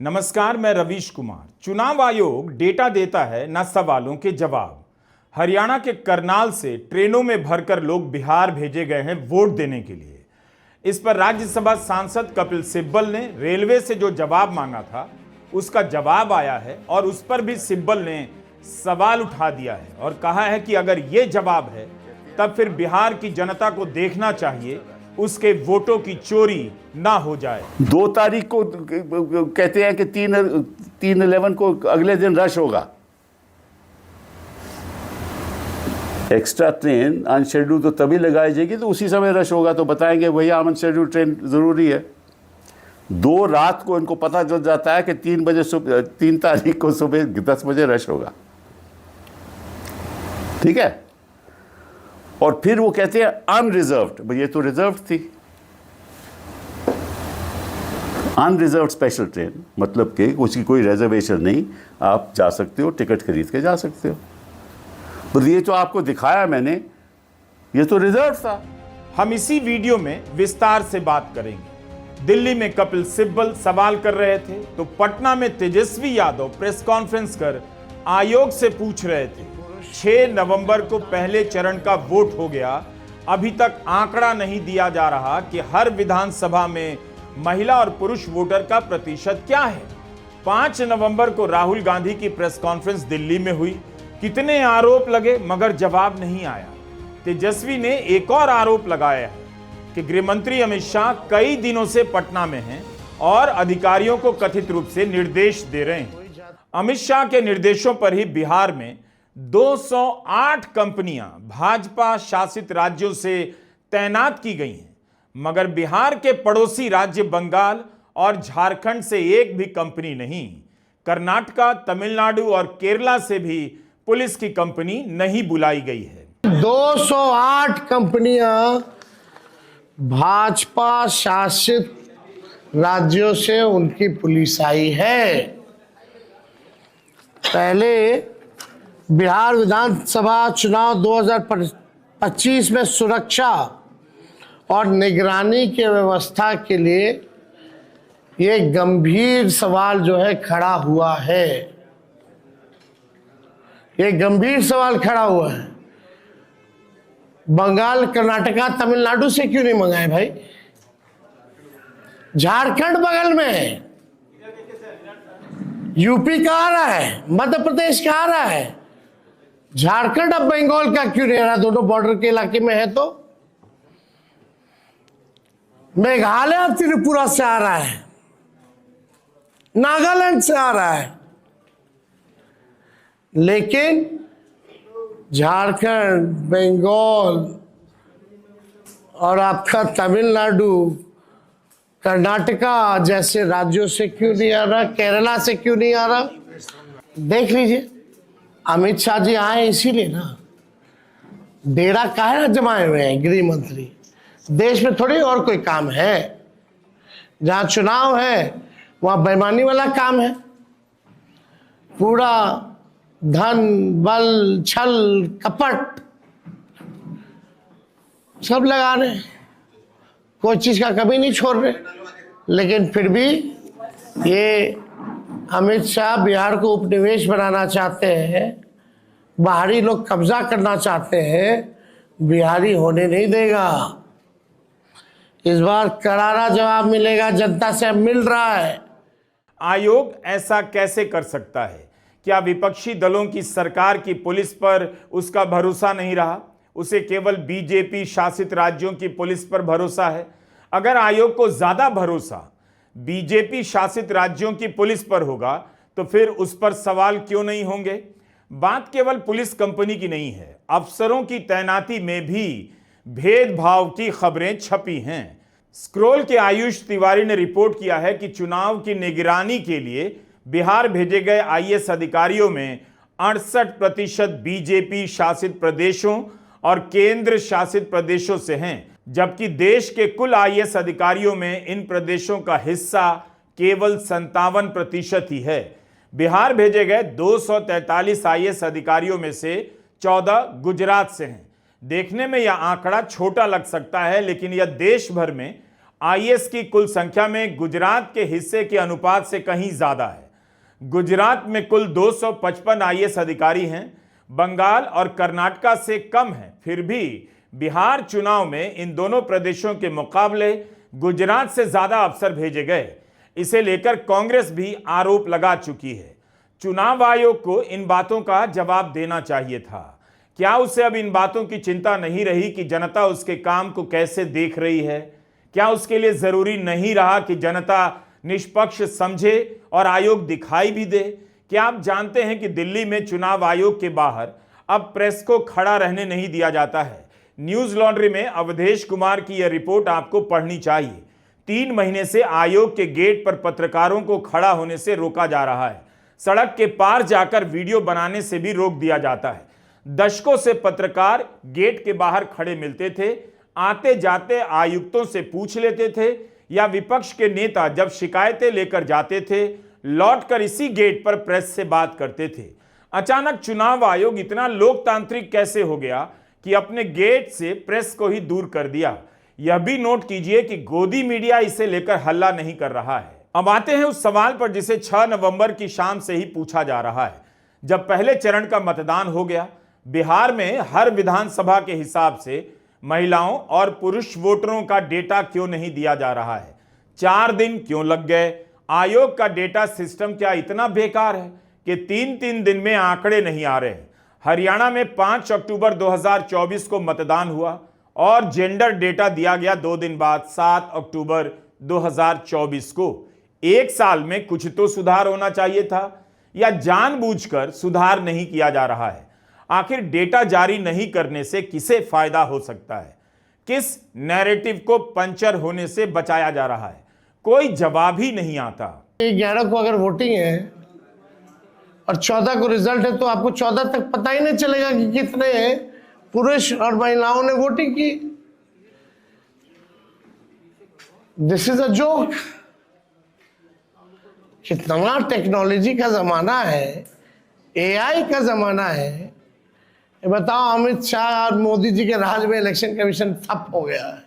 नमस्कार, मैं रवीश कुमार। चुनाव आयोग डेटा देता है, न सवालों के जवाब। हरियाणा के करनाल से ट्रेनों में भरकर लोग बिहार भेजे गए हैं वोट देने के लिए। इस पर राज्यसभा सांसद कपिल सिब्बल ने रेलवे से जो जवाब मांगा था उसका जवाब आया है और उस पर भी सिब्बल ने सवाल उठा दिया है और कहा है कि अगर ये जवाब है तब फिर बिहार की जनता को देखना चाहिए उसके वोटों की चोरी ना हो जाए। 2 तारीख को कहते हैं कि 3/11 को अगले दिन रश होगा। एक्स्ट्रा ट्रेन अनशेड्यूल तो तभी लगाई जाएगी तो उसी समय रश होगा, तो बताएंगे भैया अनशेड्यूल ट्रेन ज़रूरी है। 2 रात को इनको पता चल जाता है कि 3 तारीख को सुबह 10 बजे रश होगा, ठीक है। और फिर वो कहते हैं अनरिजर्व्ड, ये तो रिजर्व्ड थी। अनरिजर्व्ड स्पेशल ट्रेन मतलब कि उसकी कोई रिजर्वेशन नहीं, आप जा सकते हो, टिकट खरीद के जा सकते हो। तो ये जो आपको दिखाया मैंने, ये तो रिजर्व था। हम इसी वीडियो में विस्तार से बात करेंगे। दिल्ली में कपिल सिब्बल सवाल कर रहे थे तो पटना में तेजस्वी यादव प्रेस कॉन्फ्रेंस कर आयोग से पूछ रहे थे। 6 नवंबर को पहले चरण का वोट हो गया, अभी तक आंकड़ा नहीं दिया जा रहा कि हर विधानसभा में महिला और पुरुष वोटर का प्रतिशत क्या है। 5 नवंबर को राहुल गांधी की प्रेस कॉन्फ्रेंस दिल्ली में हुई, कितने आरोप लगे मगर जवाब नहीं आया। तेजस्वी ने एक और आरोप लगाया है कि गृहमंत्री अमित शाह कई दिनों से पटना में हैं और अधिकारियों को कथित रूप से निर्देश दे रहे हैं। अमित शाह के निर्देशों पर ही बिहार में 208 कंपनियां भाजपा शासित राज्यों से तैनात की गई हैं, मगर बिहार के पड़ोसी राज्य बंगाल और झारखंड से एक भी कंपनी नहीं। कर्नाटका, तमिलनाडु और केरला से भी पुलिस की कंपनी नहीं बुलाई गई है। 208 कंपनियां भाजपा शासित राज्यों से उनकी पुलिस आई है। पहले बिहार विधानसभा चुनाव 2025 में सुरक्षा और निगरानी की व्यवस्था के लिए ये गंभीर सवाल जो है खड़ा हुआ है। ये गंभीर सवाल खड़ा हुआ है। बंगाल, कर्नाटका, तमिलनाडु से क्यों नहीं मंगाए भाई? झारखंड बगल में है, यूपी का आ रहा है, मध्य प्रदेश का आ रहा है, झारखंड अब बंगाल का क्यों नहीं आ रहा? दोनों बॉर्डर के इलाके में है। तो मेघालय अब त्रिपुरा से आ रहा है, नागालैंड से आ रहा है, लेकिन झारखंड, बंगाल और आपका तमिलनाडु, कर्नाटका जैसे राज्यों से क्यों नहीं आ रहा? केरला से क्यों नहीं आ रहा? देख लीजिए, अमित शाह जी आए इसीलिए ना। डेरा काहे जमाए हुए हैं गृह मंत्री? देश में थोड़ी और कोई काम है? जहां चुनाव है वहां बेईमानी वाला काम है। पूरा धन, बल, छल, कपट सब लगा रहे, कोई चीज का कभी नहीं छोड़ रहे। लेकिन फिर भी ये अमित शाह बिहार को उपनिवेश बनाना चाहते हैं, बाहरी लोग कब्जा करना चाहते हैं, बिहारी होने नहीं देगा। इस बार करारा जवाब मिलेगा, जनता से मिल रहा है। आयोग ऐसा कैसे कर सकता है? क्या विपक्षी दलों की सरकार की पुलिस पर उसका भरोसा नहीं रहा? उसे केवल बीजेपी शासित राज्यों की पुलिस पर भरोसा है? अगर आयोग को ज्यादा भरोसा बीजेपी शासित राज्यों की पुलिस पर होगा तो फिर उस पर सवाल क्यों नहीं होंगे? बात केवल पुलिस कंपनी की नहीं है, अफसरों की तैनाती में भी भेदभाव की खबरें छपी हैं। स्क्रोल के आयुष तिवारी ने रिपोर्ट किया है कि चुनाव की निगरानी के लिए बिहार भेजे गए आईएएस अधिकारियों में 68% बीजेपी शासित प्रदेशों और केंद्र शासित प्रदेशों से हैं, जबकि देश के कुल आईएएस अधिकारियों में इन प्रदेशों का हिस्सा केवल 57% ही है। बिहार भेजे गए 243 आईएएस अधिकारियों में से 14 गुजरात से हैं। देखने में यह आंकड़ा छोटा लग सकता है, लेकिन यह देश भर में आईएएस की कुल संख्या में गुजरात के हिस्से के अनुपात से कहीं ज्यादा है। गुजरात में कुल 255 आईएएस अधिकारी हैं, बंगाल और कर्नाटका से कम है। फिर भी बिहार चुनाव में इन दोनों प्रदेशों के मुकाबले गुजरात से ज्यादा अफसर भेजे गए। इसे लेकर कांग्रेस भी आरोप लगा चुकी है। चुनाव आयोग को इन बातों का जवाब देना चाहिए था। क्या उसे अब इन बातों की चिंता नहीं रही कि जनता उसके काम को कैसे देख रही है? क्या उसके लिए जरूरी नहीं रहा कि जनता निष्पक्ष समझे और आयोग दिखाई भी दे? क्या आप जानते हैं कि दिल्ली में चुनाव आयोग के बाहर अब प्रेस को खड़ा रहने नहीं दिया जाता है? न्यूज लॉन्ड्री में अवधेश कुमार की यह रिपोर्ट आपको पढ़नी चाहिए। 3 महीने से आयोग के गेट पर पत्रकारों को खड़ा होने से रोका जा रहा है। सड़क के पार जाकर वीडियो बनाने से भी रोक दिया जाता है। दशकों से पत्रकार गेट के बाहर खड़े मिलते थे, आते जाते आयुक्तों से पूछ लेते थे, या विपक्ष के नेता जब शिकायतें लेकर जाते थे लौटकर इसी गेट पर प्रेस से बात करते थे। अचानक चुनाव आयोग इतना लोकतांत्रिक कैसे हो गया कि अपने गेट से प्रेस को ही दूर कर दिया? यह भी नोट कीजिए कि गोदी मीडिया इसे लेकर हल्ला नहीं कर रहा है। अब आते हैं उस सवाल पर जिसे 6 नवंबर की शाम से ही पूछा जा रहा है। जब पहले चरण का मतदान हो गया, बिहार में हर विधानसभा के हिसाब से महिलाओं और पुरुष वोटरों का डेटा क्यों नहीं दिया जा रहा है? 4 दिन क्यों लग गए? आयोग का डेटा सिस्टम क्या इतना बेकार है कि 3-3 दिन में आंकड़े नहीं आ रहे? हरियाणा में 5 अक्टूबर 2024 को मतदान हुआ और जेंडर डेटा दिया गया 2 दिन बाद 7 अक्टूबर 2024 को। 1 साल में कुछ तो सुधार होना चाहिए था, या जानबूझकर सुधार नहीं किया जा रहा है? आखिर डेटा जारी नहीं करने से किसे फायदा हो सकता है? किस नैरेटिव को पंचर होने से बचाया जा रहा है? कोई जवाब ही नहीं आता। 11 को अगर वोटिंग है और 14 को रिजल्ट है तो आपको 14 तक पता ही नहीं चलेगा कि कितने पुरुष और महिलाओं ने वोटिंग की। This is a joke. कितना टेक्नोलॉजी का जमाना है, एआई का जमाना है। ये बताओ, अमित शाह और मोदी जी के राज में इलेक्शन कमीशन ठप हो गया है।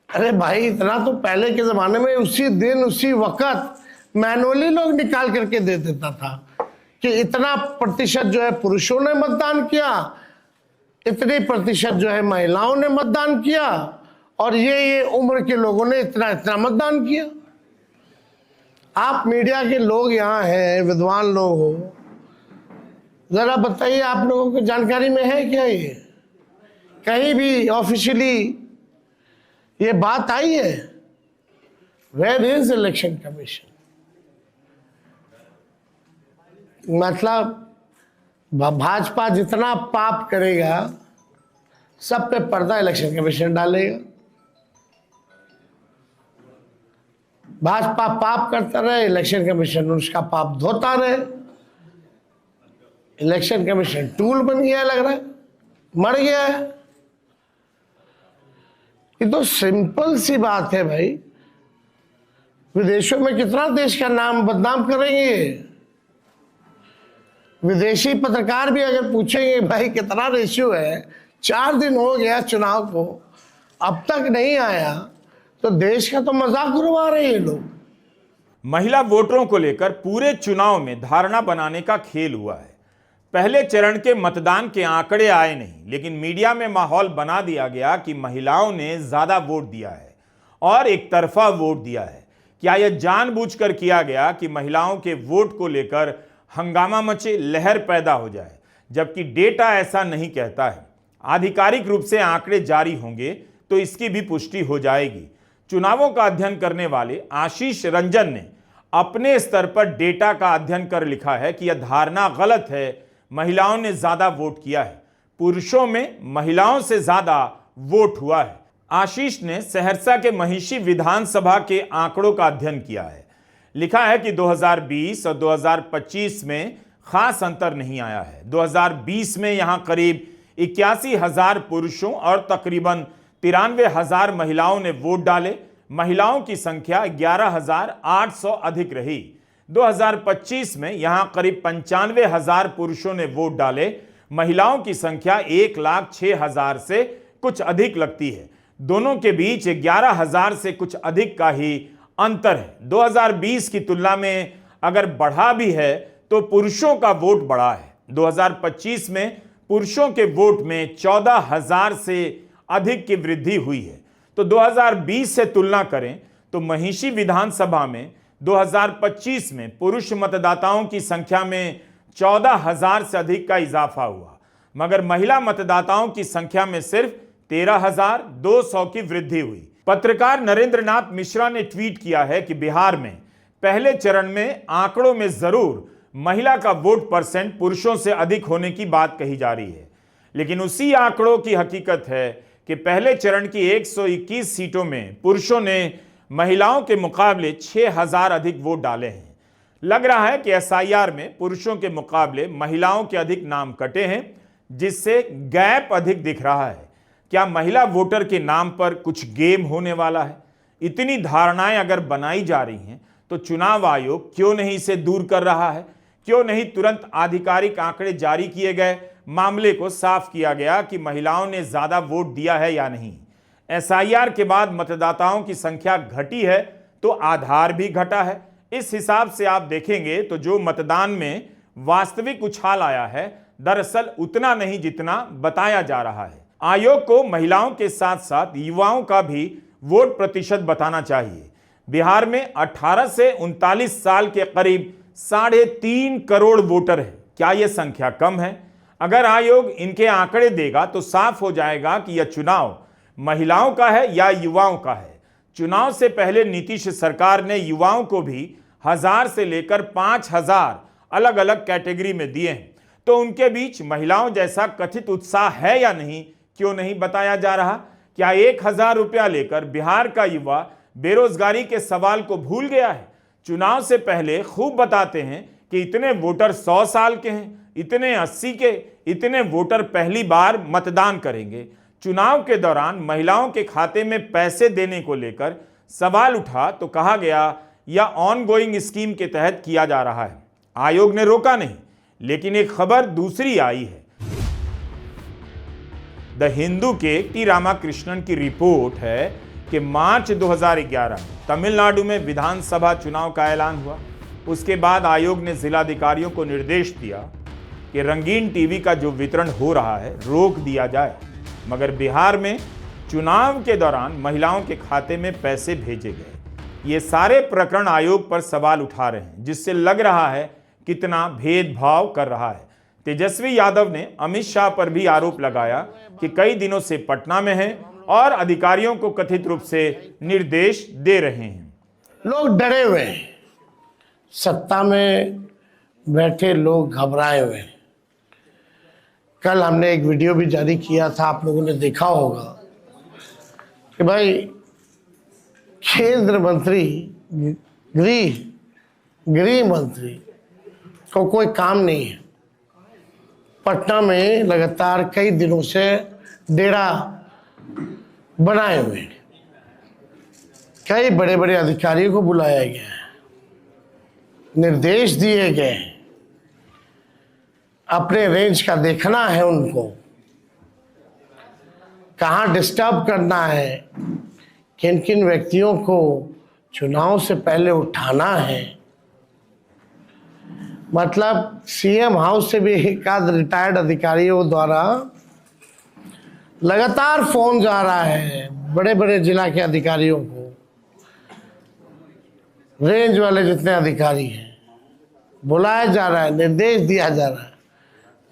अरे भाई, इतना तो पहले के जमाने में उसी दिन उसी वक्त मैनुअली लोग निकाल करके दे देता था कि इतना प्रतिशत जो है पुरुषों ने मतदान किया, इतनी प्रतिशत जो है महिलाओं ने मतदान किया, और ये उम्र के लोगों ने इतना इतना मतदान किया। आप मीडिया के लोग यहाँ हैं, विद्वान लोग हो, जरा बताइए आप लोगों को जानकारी में है क्या? ये कहीं भी ऑफिशियली ये बात आई है? Where is election commission? मतलब भाजपा जितना पाप करेगा सब पे पर्दा इलेक्शन कमीशन डालेगा। भाजपा पाप करता रहे, इलेक्शन कमीशन उसका पाप धोता रहे। इलेक्शन कमीशन टूल बन गया, लग रहा है मर गया है। ये तो सिंपल सी बात है भाई। विदेशों में कितना देश का नाम बदनाम करेंगे। विदेशी पत्रकार भी अगर पूछेंगे भाई कितना रेशियो है, 4 दिन हो गया चुनाव को, अब तक नहीं आया, तो देश का तो मजाक उड़वा रहे हैं लोग। महिला वोटरों को लेकर पूरे चुनाव में धारणा बनाने का खेल हुआ है। पहले चरण के मतदान के आंकड़े आए नहीं, लेकिन मीडिया में माहौल बना दिया गया कि महिलाओं ने ज्यादा वोट दिया है और एक तरफा वोट दिया है। क्या यह जानबूझकर किया गया कि महिलाओं के वोट को लेकर हंगामा मचे, लहर पैदा हो जाए? जबकि डेटा ऐसा नहीं कहता है। आधिकारिक रूप से आंकड़े जारी होंगे तो इसकी भी पुष्टि हो जाएगी। चुनावों का अध्ययन करने वाले आशीष रंजन ने अपने स्तर पर डेटा का अध्ययन कर लिखा है कि यह धारणा गलत है। महिलाओं ने ज्यादा वोट किया है, पुरुषों में महिलाओं से ज्यादा वोट हुआ है। आशीष ने सहरसा के महिषी विधानसभा के आंकड़ों का अध्ययन किया है। लिखा है कि 2020 और 2025 में खास अंतर नहीं आया है। 2020 में यहां करीब 81,000 पुरुषों और तकरीबन 93,000 महिलाओं ने वोट डाले। महिलाओं की संख्या 11,800 अधिक रही। 2025 में यहां करीब 95,000 पुरुषों ने वोट डाले। महिलाओं की संख्या 1,06,000 से कुछ अधिक लगती है। दोनों के बीच 11,000 से कुछ अधिक का ही अंतर है। 2020 की तुलना में अगर बढ़ा भी है तो पुरुषों का वोट बढ़ा है। 2025 में पुरुषों के वोट में 14,000 से अधिक की वृद्धि हुई है। तो 2020 से तुलना करें तो महिषी विधानसभा में 2025 में पुरुष मतदाताओं की संख्या में 14,000 से अधिक का इजाफा हुआ, मगर महिला मतदाताओं की संख्या में सिर्फ 13,200 की वृद्धि हुई। पत्रकार नरेंद्र नाथ मिश्रा ने ट्वीट किया है कि बिहार में पहले चरण में आंकड़ों में जरूर महिला का वोट परसेंट पुरुषों से अधिक होने की बात कही जा रही है, लेकिन उसी आंकड़ों की हकीकत है कि पहले चरण की 121 सीटों में पुरुषों ने महिलाओं के मुकाबले 6,000 अधिक वोट डाले हैं। लग रहा है कि एसआईआर में पुरुषों के मुकाबले महिलाओं के अधिक नाम कटे हैं, जिससे गैप अधिक दिख रहा है। क्या महिला वोटर के नाम पर कुछ गेम होने वाला है? इतनी धारणाएं अगर बनाई जा रही हैं तो चुनाव आयोग क्यों नहीं इसे दूर कर रहा है? क्यों नहीं तुरंत आधिकारिक आंकड़े जारी किए गए, मामले को साफ किया गया कि महिलाओं ने ज्यादा वोट दिया है या नहीं? एसआईआर के बाद मतदाताओं की संख्या घटी है तो आधार भी घटा है। इस हिसाब से आप देखेंगे तो जो मतदान में वास्तविक उछाल आया है दरअसल उतना नहीं जितना बताया जा रहा है। आयोग को महिलाओं के साथ साथ युवाओं का भी वोट प्रतिशत बताना चाहिए। बिहार में 18 से 39 साल के करीब 3.5 करोड़ वोटर है। क्या यह संख्या कम है? अगर आयोग इनके आंकड़े देगा तो साफ हो जाएगा कि यह चुनाव महिलाओं का है या युवाओं का है। चुनाव से पहले नीतीश सरकार ने युवाओं को भी 1000 से लेकर 5,000 अलग अलग कैटेगरी में दिए हैं, तो उनके बीच महिलाओं जैसा कथित उत्साह है या नहीं, क्यों नहीं बताया जा रहा? क्या 1,000 रुपया लेकर बिहार का युवा बेरोजगारी के सवाल को भूल गया है? चुनाव से पहले खूब बताते हैं कि इतने वोटर 100 साल के हैं, इतने 80 के, इतने वोटर पहली बार मतदान करेंगे। चुनाव के दौरान महिलाओं के खाते में पैसे देने को लेकर सवाल उठा तो कहा गया यह ऑनगोइंग स्कीम के तहत किया जा रहा है। आयोग ने रोका नहीं, लेकिन एक खबर दूसरी आई है। द हिंदू के टी रामाकृष्णन की रिपोर्ट है कि मार्च 2011 में तमिलनाडु में विधानसभा चुनाव का ऐलान हुआ। उसके बाद आयोग ने जिलाधिकारियों को निर्देश दिया कि रंगीन टीवी का जो वितरण हो रहा है रोक दिया जाए, मगर बिहार में चुनाव के दौरान महिलाओं के खाते में पैसे भेजे गए। ये सारे प्रकरण आयोग पर सवाल उठा रहे हैं, जिससे लग रहा है कितना भेदभाव कर रहा है। तेजस्वी यादव ने अमित शाह पर भी आरोप लगाया कि कई दिनों से पटना में हैं और अधिकारियों को कथित रूप से निर्देश दे रहे हैं। लोग डरे हुए हैं, सत्ता में बैठे लोग घबराए हुए हैं। कल हमने एक वीडियो भी जारी किया था, आप लोगों ने देखा होगा कि भाई केंद्र मंत्री गृह मंत्री को कोई काम नहीं है। पटना में लगातार कई दिनों से डेरा बनाए हुए हैं। कई बड़े बड़े अधिकारियों को बुलाया गया है, निर्देश दिए गए हैं, अपने रेंज का देखना है उनको, कहाँ डिस्टर्ब करना है, किन किन व्यक्तियों को चुनाव से पहले उठाना है। मतलब सीएम हाउस से भी एक आध रिटायर्ड अधिकारियों द्वारा लगातार फोन जा रहा है बड़े बड़े जिला के अधिकारियों को, रेंज वाले जितने अधिकारी हैं, बुलाया जा रहा है, निर्देश दिया जा रहा है।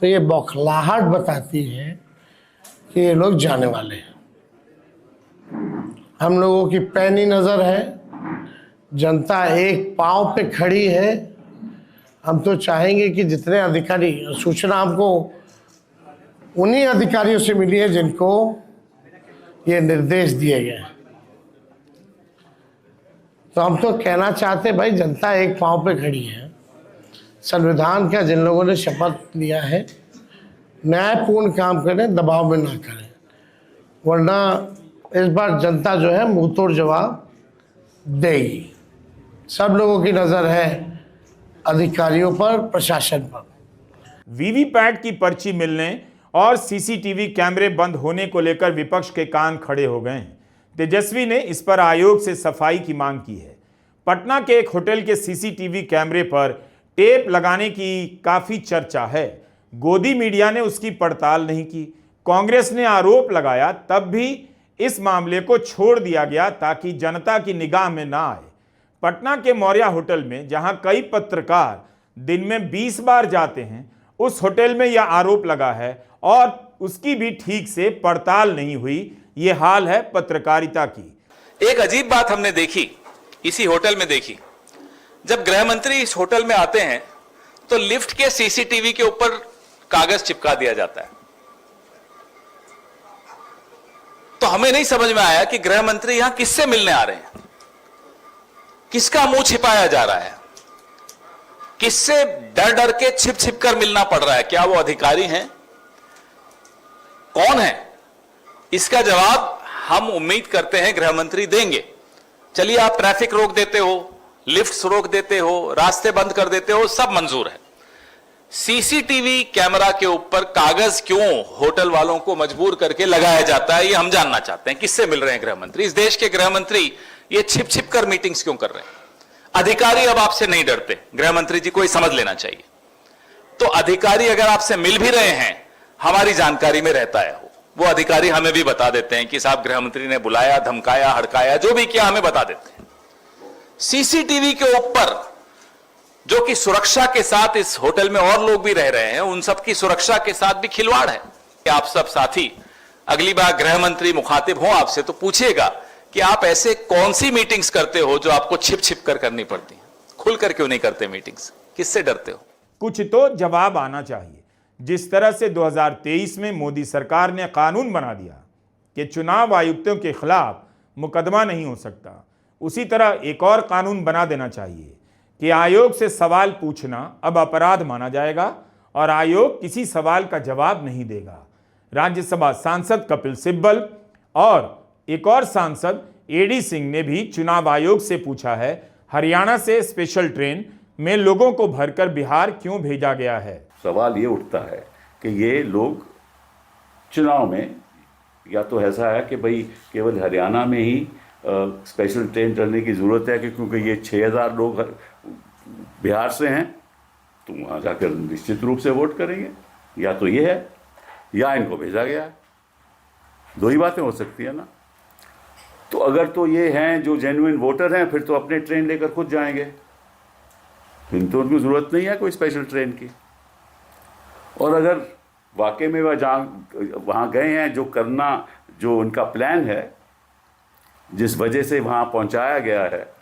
तो ये बौखलाहट बताती है कि ये लोग जाने वाले हैं। हम लोगों की पैनी नज़र है, जनता एक पांव पे खड़ी है। हम तो चाहेंगे कि जितने अधिकारी, सूचना हमको उन्हीं अधिकारियों से मिली है जिनको ये निर्देश दिए गए। तो हम तो कहना चाहते भाई, जनता एक पांव पे खड़ी है। संविधान का जिन लोगों ने शपथ लिया है, न्यायपूर्ण काम करें, दबाव में ना करें, वरना इस बार जनता जो है मुंह तोड़ जवाब देगी। सब लोगों की नज़र है अधिकारियों पर, प्रशासन पर। वीवीपैट की पर्ची मिलने और सीसीटीवी कैमरे बंद होने को लेकर विपक्ष के कान खड़े हो गए हैं। तेजस्वी ने इस पर आयोग से सफाई की मांग की है। पटना के एक होटल के सीसीटीवी कैमरे पर टेप लगाने की काफी चर्चा है। गोदी मीडिया ने उसकी पड़ताल नहीं की। कांग्रेस ने आरोप लगाया, तब भी इस मामले को छोड़ दिया गया ताकि जनता की निगाह में ना आए। पटना के मौर्या होटल में, जहां कई पत्रकार दिन में 20 बार जाते हैं, उस होटल में यह आरोप लगा है और उसकी भी ठीक से पड़ताल नहीं हुई। ये हाल है पत्रकारिता की। एक अजीब बात हमने देखी, इसी होटल में देखी। जब गृह मंत्री इस होटल में आते हैं तो लिफ्ट के सीसीटीवी के ऊपर कागज चिपका दिया जाता है। तो हमें नहीं समझ में आया कि गृह मंत्री यहां किससे मिलने आ रहे हैं, किसका मुंह छिपाया जा रहा है, किससे डर डर के छिप छिप कर मिलना पड़ रहा है। क्या वो अधिकारी हैं, कौन है? इसका जवाब हम उम्मीद करते हैं गृह मंत्री देंगे। चलिए, आप ट्रैफिक रोक देते हो, लिफ्ट्स रोक देते हो, रास्ते बंद कर देते हो, सब मंजूर है। सीसीटीवी कैमरा के ऊपर कागज क्यों होटल वालों को मजबूर करके लगाया जाता है, ये हम जानना चाहते हैं। किससे मिल रहे हैं गृह मंत्री? इस देश के गृह मंत्री ये छिप छिप कर मीटिंग्स क्यों कर रहे हैं? अधिकारी अब आपसे नहीं डरते, गृह मंत्री जी को ये समझ लेना चाहिए। तो अधिकारी अगर आपसे मिल भी रहे हैं, हमारी जानकारी में रहता है वो अधिकारी हमें भी बता देते हैं कि साहब गृह मंत्री ने बुलाया, धमकाया, हड़काया, जो भी किया हमें बता देते हैं। सीसीटीवी के ऊपर, जो कि सुरक्षा के साथ, इस होटल में और लोग भी रह रहे हैं, उन सबकी सुरक्षा के साथ भी खिलवाड़ है। आप सब साथी अगली बार गृह मंत्री मुखातिब हो आपसे तो पूछिएगा कि आप ऐसे कौन सी मीटिंग्स करते हो जो आपको छिप छिप कर करनी पड़ती है, खुलकर क्यों नहीं करते मीटिंग्स? किससे डरते हो? कुछ तो जवाब आना चाहिए। जिस तरह से 2023 में मोदी सरकार ने कानून बना दिया कि चुनाव आयुक्तों के खिलाफ मुकदमा नहीं हो सकता, उसी तरह एक और कानून बना देना चाहिए कि आयोग से सवाल पूछना अब अपराध माना जाएगा और आयोग किसी सवाल का जवाब नहीं देगा। राज्यसभा सांसद कपिल सिब्बल और एक और सांसद एडी सिंह ने भी चुनाव आयोग से पूछा है, हरियाणा से स्पेशल ट्रेन में लोगों को भरकर बिहार क्यों भेजा गया है। सवाल ये उठता है कि ये लोग चुनाव में, या तो ऐसा है कि भाई केवल हरियाणा में ही स्पेशल ट्रेन चलने की ज़रूरत है कि क्योंकि ये 6000 लोग बिहार से हैं तो वहाँ जाकर निश्चित रूप से वोट करेंगे, या तो ये है या इनको भेजा गया है। दो ही बातें हो सकती है ना। तो अगर तो ये हैं जो जेन्युइन वोटर हैं, फिर तो अपने ट्रेन लेकर खुद जाएंगे, फिर तो उनको ज़रूरत नहीं है कोई स्पेशल ट्रेन की। और अगर वाकई में वहाँ गए हैं, जो करना, जो उनका प्लान है, जिस वजह से वहाँ पहुँचाया गया है,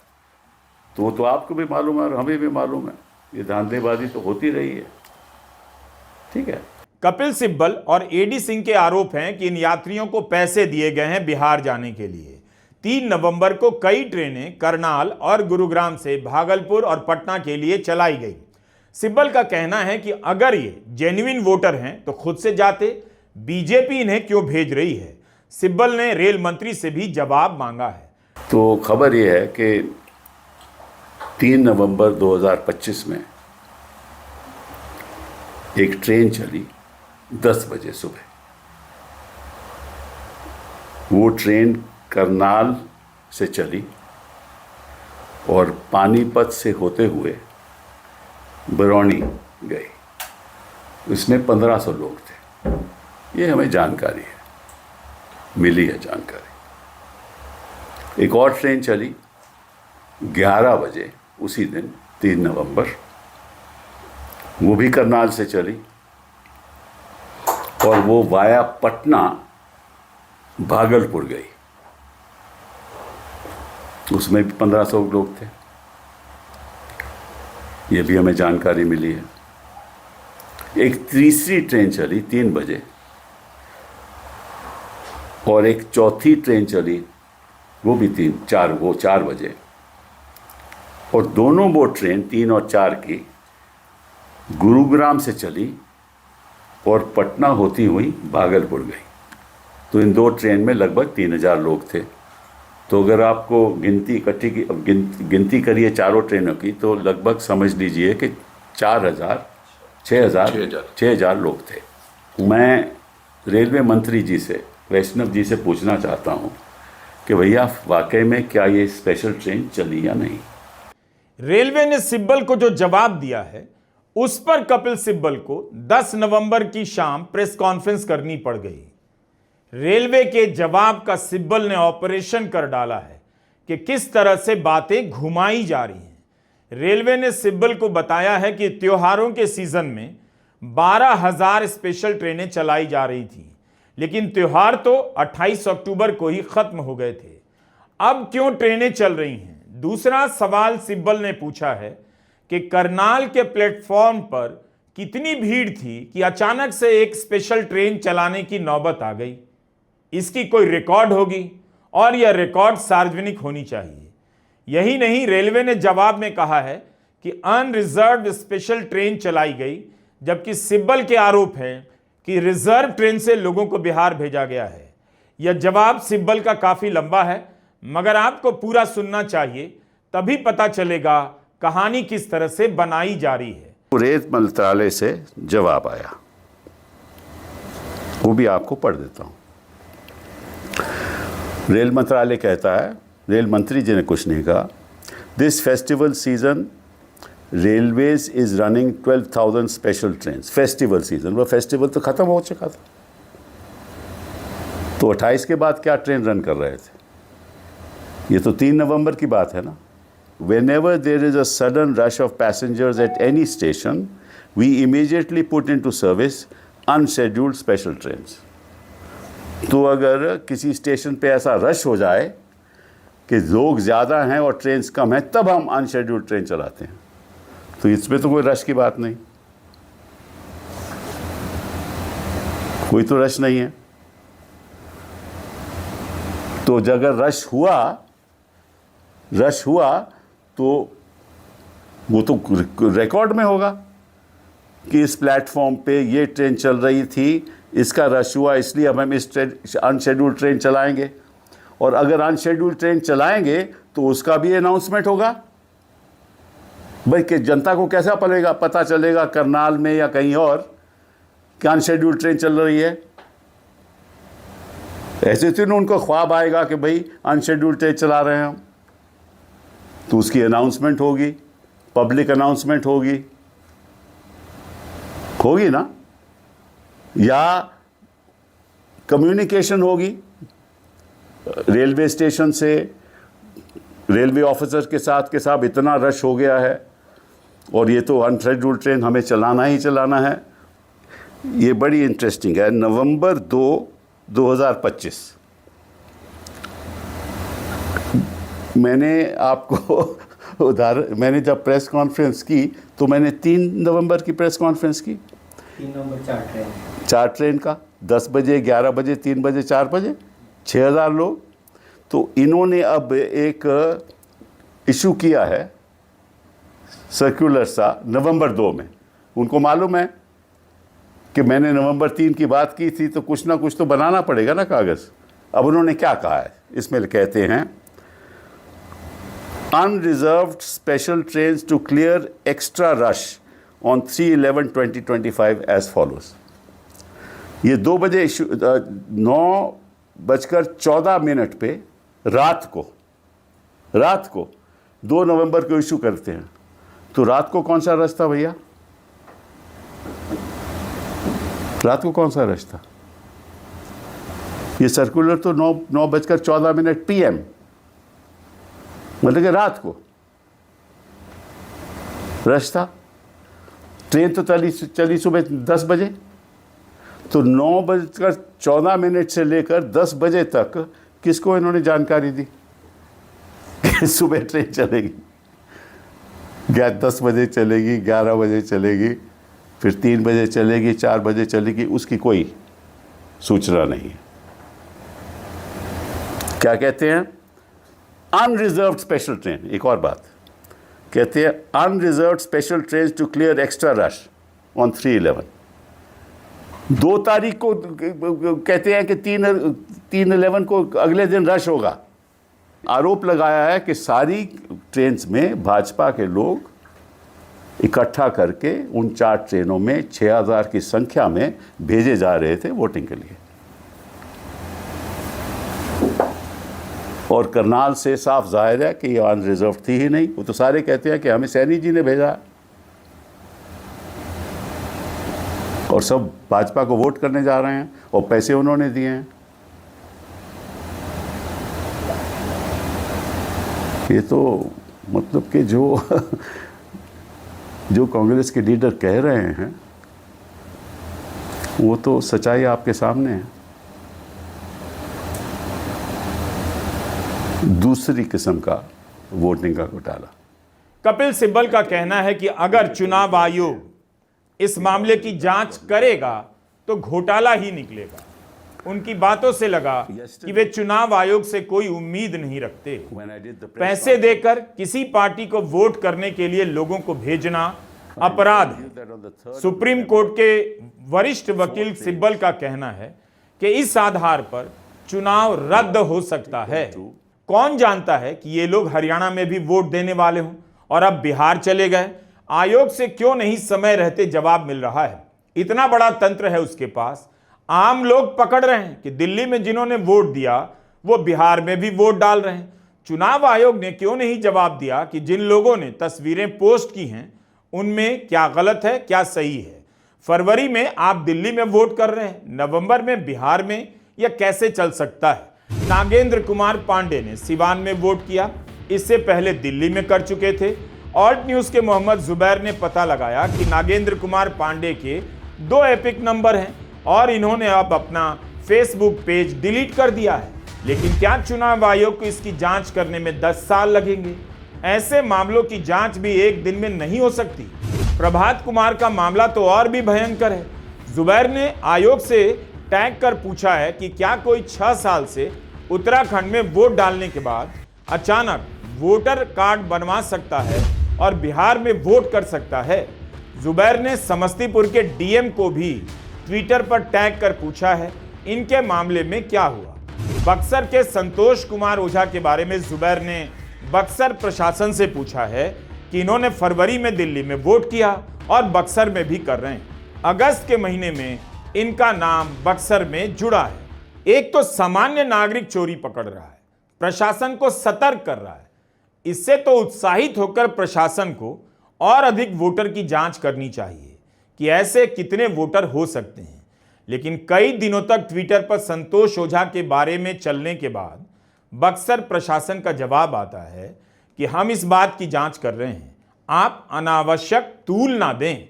तो आपको भी मालूम है और हमें भी मालूम है। ये धांधलेबाजी तो होती रही है, ठीक है। कपिल सिब्बल और एडी सिंह के आरोप हैं कि इन यात्रियों को पैसे दिए गए हैं बिहार जाने के लिए। 3 नवंबर को कई ट्रेनें करनाल और गुरुग्राम से भागलपुर और पटना के लिए चलाई गई। सिब्बल का कहना है कि अगर ये जेन्युइन वोटर हैं तो खुद से जाते, बीजेपी इन्हें क्यों भेज रही है। सिब्बल ने रेल मंत्री से भी जवाब मांगा है। तो खबर ये है कि 3 नवंबर 2025 में एक ट्रेन चली 10 बजे सुबह। वो ट्रेन करनाल से चली और पानीपत से होते हुए बरौनी गई। इसमें 1500 लोग थे। ये हमें जानकारी है, मिली है जानकारी। एक और ट्रेन चली 11 बजे उसी दिन 3 नवंबर, वो भी करनाल से चली और वो वाया पटना भागलपुर गई। उसमें भी 1500 लोग थे। ये भी हमें जानकारी मिली है। एक तीसरी ट्रेन चली 3 बजे और एक चौथी ट्रेन चली, वो भी 4 बजे। और दोनों वो ट्रेन 3 और 4 की गुरुग्राम से चली और पटना होती हुई भागलपुर गई। तो इन 2 ट्रेन में लगभग 3000 लोग थे। तो अगर आपको गिनती इकट्ठी की गिनती करिए चारों ट्रेनों की, तो लगभग समझ लीजिए कि 6,000 लोग थे। मैं रेलवे मंत्री जी से, वैष्णव जी से पूछना चाहता हूँ कि भैया वाकई में क्या ये स्पेशल ट्रेन चली या नहीं। रेलवे ने सिब्बल को जो जवाब दिया है उस पर कपिल सिब्बल को 10 नवंबर की शाम प्रेस कॉन्फ्रेंस करनी पड़ गई। रेलवे के जवाब का सिब्बल ने ऑपरेशन कर डाला है कि किस तरह से बातें घुमाई जा रही हैं। रेलवे ने सिब्बल को बताया है कि त्योहारों के सीजन में 12,000 स्पेशल ट्रेनें चलाई जा रही थी, लेकिन त्योहार तो 28 अक्टूबर को ही खत्म हो गए थे। अब क्यों ट्रेनें चल रही हैं? दूसरा सवाल सिब्बल ने पूछा है कि करनाल के प्लेटफॉर्म पर कितनी भीड़ थी कि अचानक से एक स्पेशल ट्रेन चलाने की नौबत आ गई। इसकी कोई रिकॉर्ड होगी और यह रिकॉर्ड सार्वजनिक होनी चाहिए। यही नहीं, रेलवे ने जवाब में कहा है कि अनरिजर्व्ड स्पेशल ट्रेन चलाई गई, जबकि सिब्बल के आरोप हैं कि रिजर्व ट्रेन से लोगों को बिहार भेजा गया है। यह जवाब सिब्बल का काफी लंबा है, मगर आपको पूरा सुनना चाहिए, तभी पता चलेगा कहानी किस तरह से बनाई जा रही है। रेल मंत्रालय से जवाब आया, वो भी आपको पढ़ देता हूं। रेल मंत्रालय कहता है, रेल मंत्री जी ने कुछ नहीं कहा, this festival season railways is running 12,000 special train. Festival season, वो फेस्टिवल तो खत्म हो चुका था, तो 28 के बाद क्या ट्रेन रन कर रहे थे? ये तो 3 नवंबर की बात है ना। Whenever there is a sudden rush of passengers at any station, we immediately put into service unscheduled special trains. तो अगर किसी स्टेशन पे ऐसा रश हो जाए कि लोग ज़्यादा हैं और ट्रेन्स कम हैं, तब हम अनशेड्यूल्ड ट्रेन चलाते हैं। तो इसमें तो कोई रश की बात नहीं, कोई तो रश नहीं है। तो अगर रश हुआ तो वो तो रिकॉर्ड में होगा कि इस प्लेटफॉर्म पे ये ट्रेन चल रही थी, इसका रश हुआ, इसलिए अब हम इस अनशेड्यूल्ड ट्रेन चलाएंगे। और अगर अनशेड्यूल्ड ट्रेन चलाएंगे तो उसका भी अनाउंसमेंट होगा। भाई कि जनता को कैसा पता चलेगा करनाल में या कहीं और कि अनशेड्यूल्ड ट्रेन चल रही है? ऐसे तो उनको ख्वाब आएगा कि भाई अनशेड्यूल्ड ट्रेन चला रहे हैं हम, तो उसकी अनाउंसमेंट होगी, पब्लिक अनाउंसमेंट होगी ना, या कम्युनिकेशन होगी रेलवे स्टेशन से रेलवे ऑफिसर के साथ कि साहब इतना रश हो गया है और ये तो अनशेड्यूल्ड ट्रेन हमें चलाना ही चलाना है। ये बड़ी इंटरेस्टिंग है। नवंबर 2, 2025 मैंने आपको मैंने जब प्रेस कॉन्फ्रेंस की तो मैंने 3 नवंबर की प्रेस कॉन्फ्रेंस की। 3 नवंबर 4 ट्रेन का 10 बजे, 11 बजे, 3 बजे, 4 बजे, 6,000 लोग। तो इन्होंने अब एक इशू किया है सर्कुलर सा नवंबर 2 में। उनको मालूम है कि मैंने नवंबर 3 की बात की थी, तो कुछ ना कुछ तो बनाना पड़ेगा ना कागज़। अब उन्होंने क्या कहा है, इसमें कहते हैं unreserved special trains to clear extra rush on 3/11/2025 as follows। ये 2 बजे 9:14 पे रात को 2 नवंबर को इशू करते हैं। तो रात को कौन सा रश था भैया? रात को कौन सा रश था? ये सर्कुलर तो 9:14 PM, मतलब कि रात को रश था। ट्रेन तो चली सुबह 10 बजे, तो 9:14 से लेकर 10 बजे तक किसको इन्होंने जानकारी दी कि सुबह ट्रेन चलेगी? 10 बजे चलेगी, 11 बजे चलेगी, फिर 3 बजे चलेगी, 4 बजे चलेगी, उसकी कोई सूचना नहीं है। क्या कहते हैं? Unreserved special train. एक और बात कहते हैं, unreserved special train to clear extra rush on 3/11। 2 तारीख को कहते हैं कि 3/11 को अगले दिन रश होगा। आरोप लगाया है कि सारी ट्रेन्स में भाजपा के लोग इकट्ठा करके उन 4 ट्रेनों में 6,000 की संख्या में भेजे जा रहे थे वोटिंग के लिए। और करनाल से साफ जाहिर है कि ये ऑन रिजर्व थी ही नहीं। वो तो सारे कहते हैं कि हमें सैनी जी ने भेजा और सब भाजपा को वोट करने जा रहे हैं और पैसे उन्होंने दिए हैं। ये तो मतलब कि जो कांग्रेस के लीडर कह रहे हैं वो तो सच्चाई आपके सामने है। दूसरी किस्म का वोटिंग का घोटाला। कपिल सिब्बल का कहना है कि अगर चुनाव आयोग इस मामले की जांच करेगा तो घोटाला ही निकलेगा। उनकी बातों से लगा कि वे चुनाव आयोग से कोई उम्मीद नहीं रखते। पैसे देकर किसी पार्टी को वोट करने के लिए लोगों को भेजना अपराध है। सुप्रीम कोर्ट के वरिष्ठ वकील सिब्बल का कहना है कि इस आधार पर चुनाव रद्द हो सकता है। कौन जानता है कि ये लोग हरियाणा में भी वोट देने वाले हों और अब बिहार चले गए। आयोग से क्यों नहीं समय रहते जवाब मिल रहा है। इतना बड़ा तंत्र है उसके पास। आम लोग पकड़ रहे हैं कि दिल्ली में जिन्होंने वोट दिया वो बिहार में भी वोट डाल रहे हैं। चुनाव आयोग ने क्यों नहीं जवाब दिया कि जिन लोगों ने तस्वीरें पोस्ट की हैं उनमें क्या गलत है क्या सही है। फरवरी में आप दिल्ली में वोट कर रहे हैं, नवंबर में बिहार में, यह कैसे चल सकता है। नागेंद्र कुमार पांडे ने सिवान में वोट किया, इससे पहले दिल्ली में कर चुके थे। ऑल्ट न्यूज के मोहम्मद जुबैर ने पता लगाया कि नागेंद्र कुमार पांडे के 2 एपिक नंबर हैं और इन्होंने अब अपना फेसबुक पेज डिलीट कर दिया है। लेकिन क्या चुनाव आयोग को इसकी जांच करने में 10 साल लगेंगे। ऐसे मामलों की जांच भी एक दिन में नहीं हो सकती। प्रभात कुमार का मामला तो और भी भयंकर है। जुबैर ने आयोग से टैग कर पूछा है कि क्या कोई 6 साल से उत्तराखंड में वोट डालने के बाद अचानक वोटर कार्ड बनवा सकता है और बिहार में वोट कर सकता है। जुबैर ने समस्तीपुर के डीएम को भी ट्विटर पर टैग कर पूछा है इनके मामले में क्या हुआ। बक्सर के संतोष कुमार ओझा के बारे में जुबैर ने बक्सर प्रशासन से पूछा है कि इन्होंने फरवरी में दिल्ली में वोट किया और बक्सर में भी कर रहे हैं। अगस्त के महीने में इनका नाम बक्सर में जुड़ा है। एक तो सामान्य नागरिक चोरी पकड़ रहा है, प्रशासन को सतर्क कर रहा है। इससे तो उत्साहित होकर प्रशासन को और अधिक वोटर की जांच करनी चाहिए कि ऐसे कितने वोटर हो सकते हैं। लेकिन कई दिनों तक ट्विटर पर संतोष ओझा के बारे में चलने के बाद बक्सर प्रशासन का जवाब आता है कि हम इस बात की जांच कर रहे हैं, आप अनावश्यक तूल ना दें।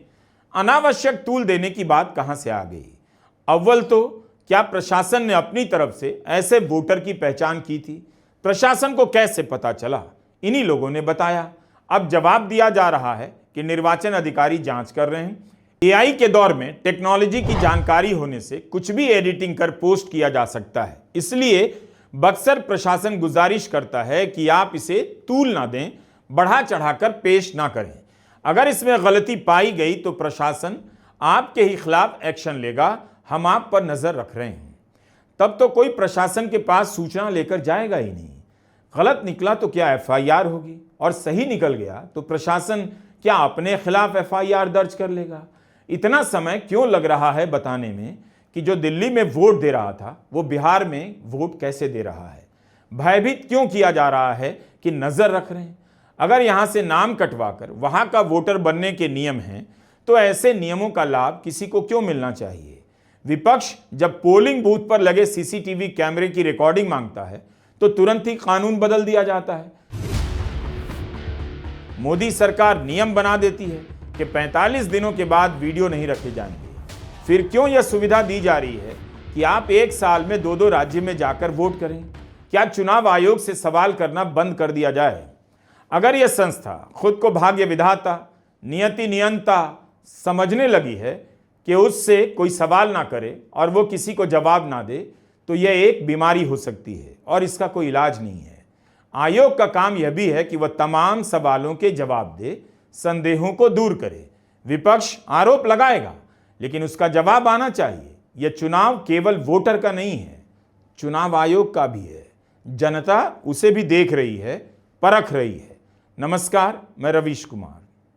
अनावश्यक तूल देने की बात कहां से आ गई। अव्वल तो क्या प्रशासन ने अपनी तरफ से ऐसे वोटर की पहचान की थी? प्रशासन को कैसे पता चला? इन्हीं लोगों ने बताया। अब जवाब दिया जा रहा है कि निर्वाचन अधिकारी जांच कर रहे हैं। एआई के दौर में टेक्नोलॉजी की जानकारी होने से कुछ भी एडिटिंग कर पोस्ट किया जा सकता है। इसलिए बक्सर प्रशासन गुजारिश करता है कि आप इसे तूल ना दें, बढ़ा चढ़ाकर पेश ना करें। अगर इसमें गलती पाई गई तो प्रशासन आपके ही खिलाफ एक्शन लेगा। हम आप पर नजर रख रहे हैं। तब तो कोई प्रशासन के पास सूचना लेकर जाएगा ही नहीं। गलत निकला तो क्या एफआईआर होगी, और सही निकल गया तो प्रशासन क्या अपने खिलाफ एफआईआर दर्ज कर लेगा। इतना समय क्यों लग रहा है बताने में कि जो दिल्ली में वोट दे रहा था वो बिहार में वोट कैसे दे रहा है। भयभीत क्यों किया जा रहा है कि नजर रख रहे हैं। अगर यहां से नाम कटवाकर वहां का वोटर बनने के नियम हैं तो ऐसे नियमों का लाभ किसी को क्यों मिलना चाहिए। विपक्ष जब पोलिंग बूथ पर लगे सीसीटीवी कैमरे की रिकॉर्डिंग मांगता है तो तुरंत ही कानून बदल दिया जाता है। मोदी सरकार नियम बना देती है कि 45 दिनों के बाद वीडियो नहीं रखे जाएंगे। फिर क्यों यह सुविधा दी जा रही है कि आप एक साल में 2-2 राज्य में जाकर वोट करें। क्या चुनाव आयोग से सवाल करना बंद कर दिया जाए। अगर यह संस्था खुद को भाग्य विधाता, नियति नियंता समझने लगी है कि उससे कोई सवाल ना करे और वो किसी को जवाब ना दे तो यह एक बीमारी हो सकती है और इसका कोई इलाज नहीं है। आयोग का काम यह भी है कि वह तमाम सवालों के जवाब दे, संदेहों को दूर करे। विपक्ष आरोप लगाएगा लेकिन उसका जवाब आना चाहिए। यह चुनाव केवल वोटर का नहीं है, चुनाव आयोग का भी है। जनता उसे भी देख रही है, परख रही है। नमस्कार, मैं रवीश कुमार।